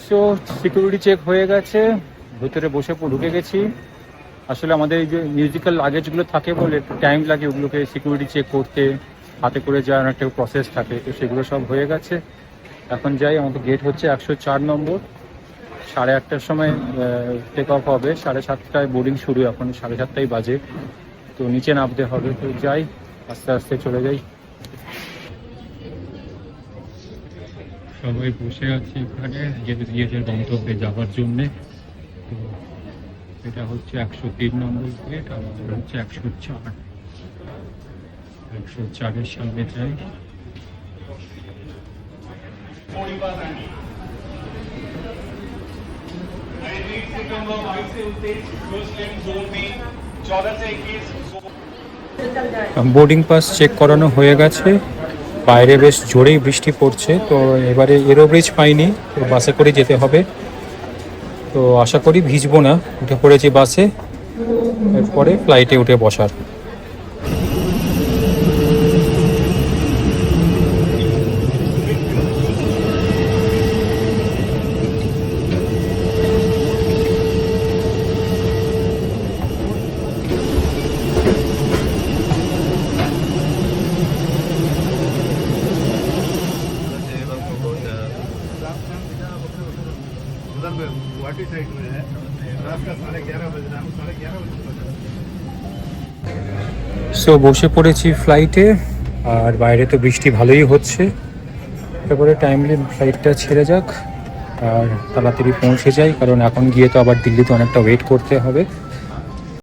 So security check হয়ে গেছে, ভেতরে বসে ঢুকে গেছি। আসলে আমাদের এই যে মিউজিক্যাল লাগেজগুলো থাকে বলে একটু টাইম লাগে ওগুলোকে সিকিউরিটি চেক করতে, হাতে করে যাওয়ার একটা প্রসেস থাকে, তো সেগুলো সব হয়ে গেছে। এখন যাই, আমাদের গেট হচ্ছে 104 নম্বর। 8:30টার সময় টেক অফ হবে, 7:30টায় বোর্ডিং শুরু, এখন 7:30টাই বাজে। তো নিচে নামতে হবে, তো যাই, আস্তে আস্তে চলে যাই। সবাই বসে আছে এখানে নিজেদের গন্তব্যে যাওয়ার জন্যে। তো এটা হচ্ছে 103 নম্বর গেট, আর হচ্ছে 104-104-এর সামনে যাই। বোর্ডিং পাস চেক করানো হয়ে গেছে। বাইরে বেশ জোরেই বৃষ্টি পড়ছে, তো এবারে এরোব্রিজ পাইনি, তো বাসে করে যেতে হবে। তো আশা করি ভিজবো না, উঠে পড়েছি বাসে, এরপরে ফ্লাইটে উঠে বসার। गुवाहाटी साइड में है, रात का 11:30 बज रहा है, 11:30 बजे। সো বসে পড়েছি ফ্লাইটে, আর বাইরে তো বৃষ্টি ভালোই হচ্ছে। তারপরে টাইমলি ফ্লাইটটা ছেড়ে যাক আর তাড়াতাড়ি পৌঁছে যাই, কারণ এখন গিয়ে তো আবার দিল্লিতে অনেকটা ওয়েট করতে হবে।